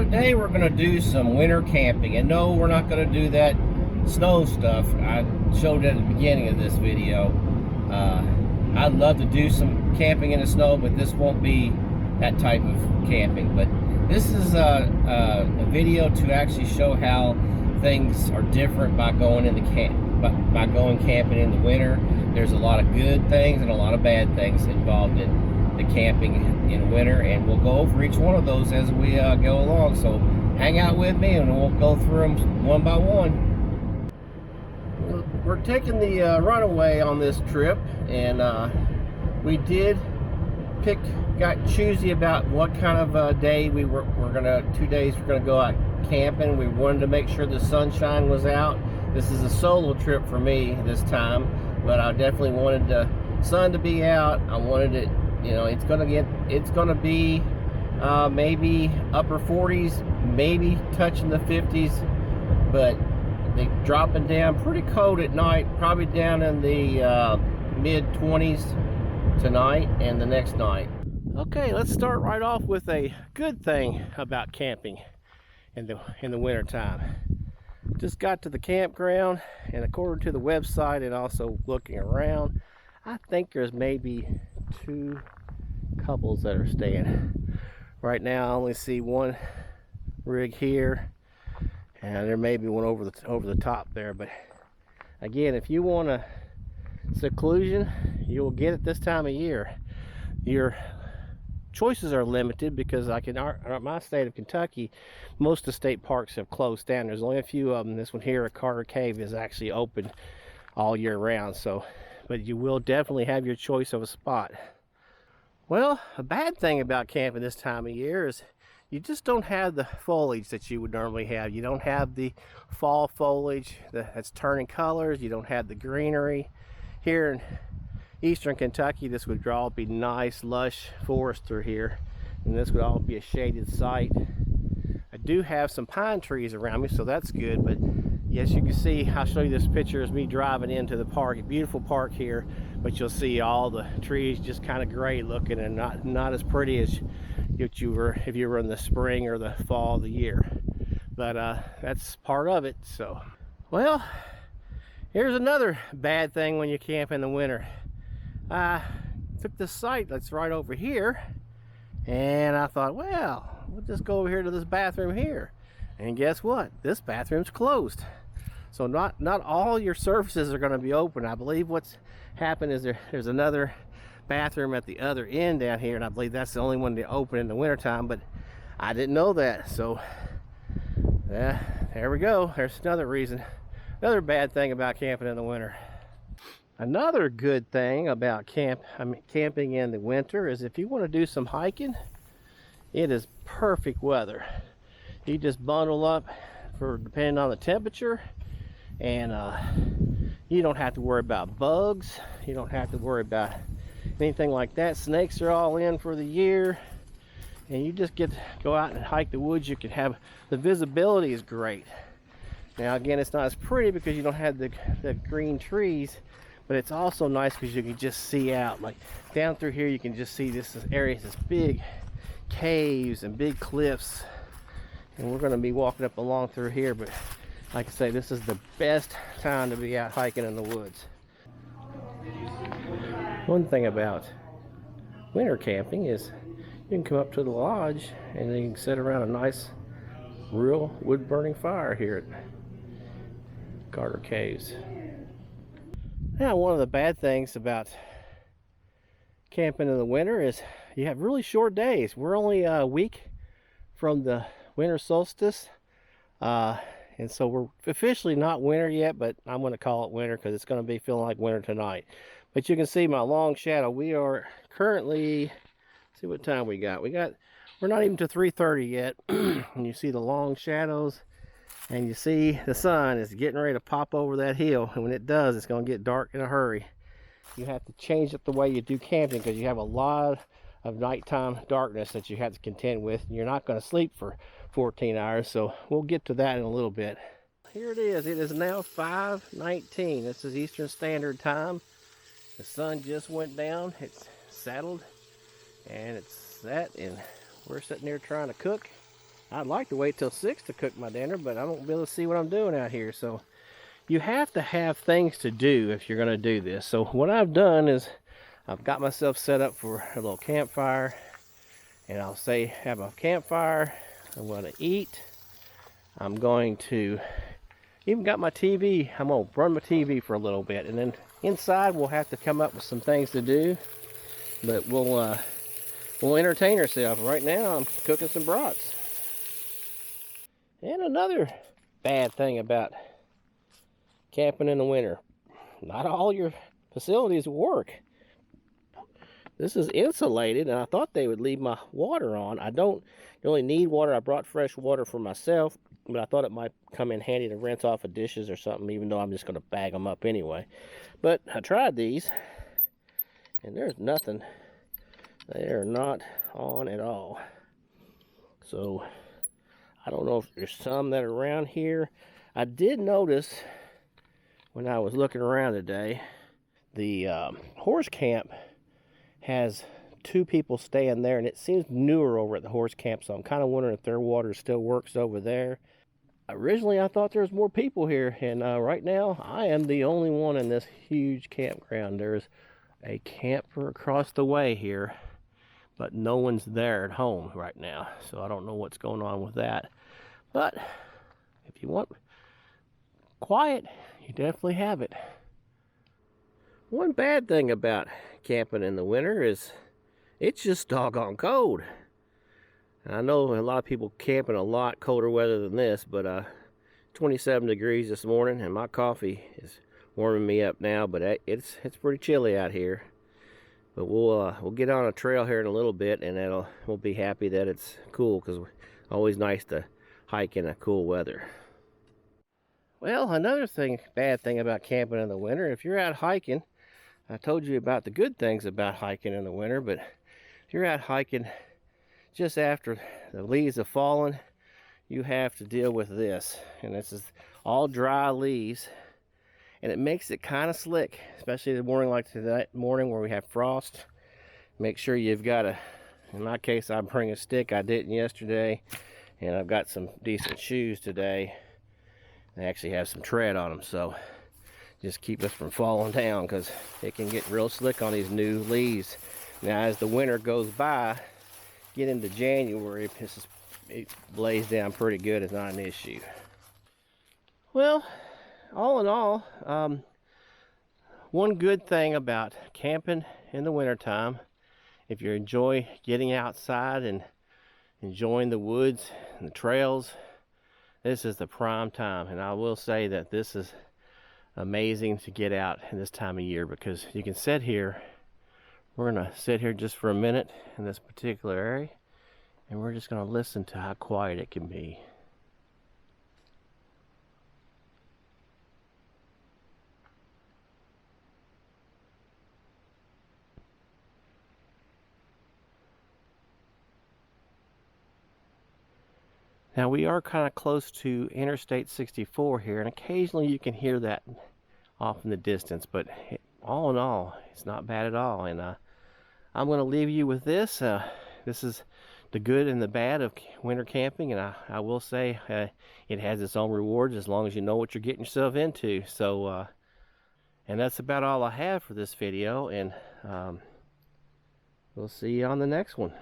today we're going to do some winter camping, and no, we're not going to do that snow stuff I showed at the beginning of this video. I'd love to do some camping in the snow, but this won't be that type of camping. But this is a video to actually show how things are different by going in the by going camping in the winter. There's a lot of good things and a lot of bad things involved in the camping in winter, and we'll go over each one of those as we go along. So hang out with me and we'll go through them one by one. We're taking the Runaway on this trip, and we got choosy about what kind of day we're gonna 2 days we're gonna go out camping. We wanted to make sure the sunshine was out. This is a solo trip for me this time, but I definitely wanted the sun to be out. I wanted it, you know, it's gonna be maybe upper 40s, maybe touching the 50s, but they dropping down pretty cold at night, probably down in the mid 20s tonight and the next night. Okay, let's start right off with a good thing about camping in the winter time. Just got to the campground, and according to the website and also looking around, I think there's maybe 2 couples that are staying. Right now I only see one rig here, and there may be one over the top there. But again, if you want a seclusion, you will get it this time of year. Your choices are limited because like in my state of Kentucky, most of the state parks have closed down. There's only a few of them. This one here at Carter Cave is actually open all year round. So, but you will definitely have your choice of a spot. Well, a bad thing about camping this time of year is you just don't have the foliage that you would normally have. You don't have the fall foliage that's turning colors. You don't have the greenery. Here in eastern Kentucky, this would all be nice, lush forest through here, and this would all be a shaded site. I do have some pine trees around me, so that's good. But yes, you can see, I'll show you this picture as me driving into the park. A beautiful park here, but you'll see all the trees just kind of gray looking and not as pretty as if you were in the spring or the fall of the year. But that's part of it. So, well, here's another bad thing when you camp in the winter. I took this site that's right over here, and I thought, well, we'll just go over here to this bathroom here. And guess what? This bathroom's closed. So not all your services are going to be open. I believe what's happened is there's another bathroom at the other end down here, and I believe that's the only one to open in the wintertime, but I didn't know that. So there we go. There's another reason, another bad thing about camping in the winter. Another good thing about camping in the winter is if you want to do some hiking, it is perfect weather. You just bundle up for depending on the temperature, and you don't have to worry about bugs. You don't have to worry about anything like that. Snakes are all in for the year, and you just get to go out and hike the woods. You can have, the visibility is great. Now again, it's not as pretty because you don't have the green trees, but it's also nice because you can just see out. Like down through here, you can just see this area, this big caves and big cliffs, and we're going to be walking up along through here. But like I say, this is the best time to be out hiking in the woods. One thing about winter camping is you can come up to the lodge and you can sit around a nice real wood burning fire here at Carter Caves. Now, one of the bad things about camping in the winter is you have really short days. We're only a week from the winter solstice, and so we're officially not winter yet, but I'm going to call it winter because it's going to be feeling like winter tonight. But you can see my long shadow. We are currently, see what time we got. We're not even to 3:30 yet, and you see the long shadows. And you see the sun is getting ready to pop over that hill, and when it does, it's going to get dark in a hurry. You have to change up the way you do camping because you have a lot of nighttime darkness that you have to contend with, and you're not going to sleep for 14 hours, so we'll get to that in a little bit. Here it is. It is now 5:19. This is Eastern Standard Time. The sun just went down. It's settled, and it's set, and we're sitting there trying to cook I'd like to wait till 6 to cook my dinner, but I won't be able to see what I'm doing out here. So you have to have things to do if you're going to do this. So what I've done is I've got myself set up for a little campfire, and I'll say have a campfire. I'm going to eat. I'm going to even got my TV. I'm going to run my TV for a little bit, and then inside we'll have to come up with some things to do, but we'll entertain ourselves. Right now I'm cooking some brats. And another bad thing about camping in the winter, not all your facilities work. This is insulated, and I thought they would leave my water on. I don't really need water. I brought fresh water for myself, but I thought it might come in handy to rinse off of dishes or something, even though I'm just going to bag them up anyway. But I tried these, and there's nothing. They are not on at all. So I don't know if there's some that are around here. I did notice when I was looking around today, the horse camp has 2 people staying there, and it seems newer over at the horse camp, so I'm kind of wondering if their water still works over there. Originally I thought there was more people here, and right now I am the only one in this huge campground. There's a camper across the way here, but no one's there at home right now, so I don't know what's going on with that. But if you want quiet, you definitely have it. One bad thing about camping in the winter is it's just doggone cold. I know a lot of people camping a lot colder weather than this, but 27 degrees this morning, and my coffee is warming me up now, but it's pretty chilly out here. But we'll get on a trail here in a little bit, and we'll be happy that it's cool, because it's always nice to hike in a cool weather. Well, another bad thing about camping in the winter, if you're out hiking, I told you about the good things about hiking in the winter, but if you're out hiking just after the leaves have fallen, you have to deal with this. And this is all dry leaves, and it makes it kind of slick, especially the morning like tonight morning where we have frost. Make sure you've got in my case, I bring a stick. I didn't yesterday, and I've got some decent shoes today. They actually have some tread on them, so just keep us from falling down, because it can get real slick on these new leaves. Now as the winter goes by, get into January, it lays down pretty good. It's not an issue. Well, all in all, one good thing about camping in the wintertime, if you enjoy getting outside and enjoying the woods and the trails, this is the prime time. And I will say that this is amazing to get out in this time of year, because you can sit here. We're gonna sit here just for a minute in this particular area, and we're just gonna listen to how quiet it can be. Now we are kind of close to Interstate 64 here, and occasionally you can hear that off in the distance, but all in all, it's not bad at all. And I'm going to leave you with this. This is the good and the bad of winter camping, and I will say it has its own rewards as long as you know what you're getting yourself into. So, and that's about all I have for this video, and we'll see you on the next one.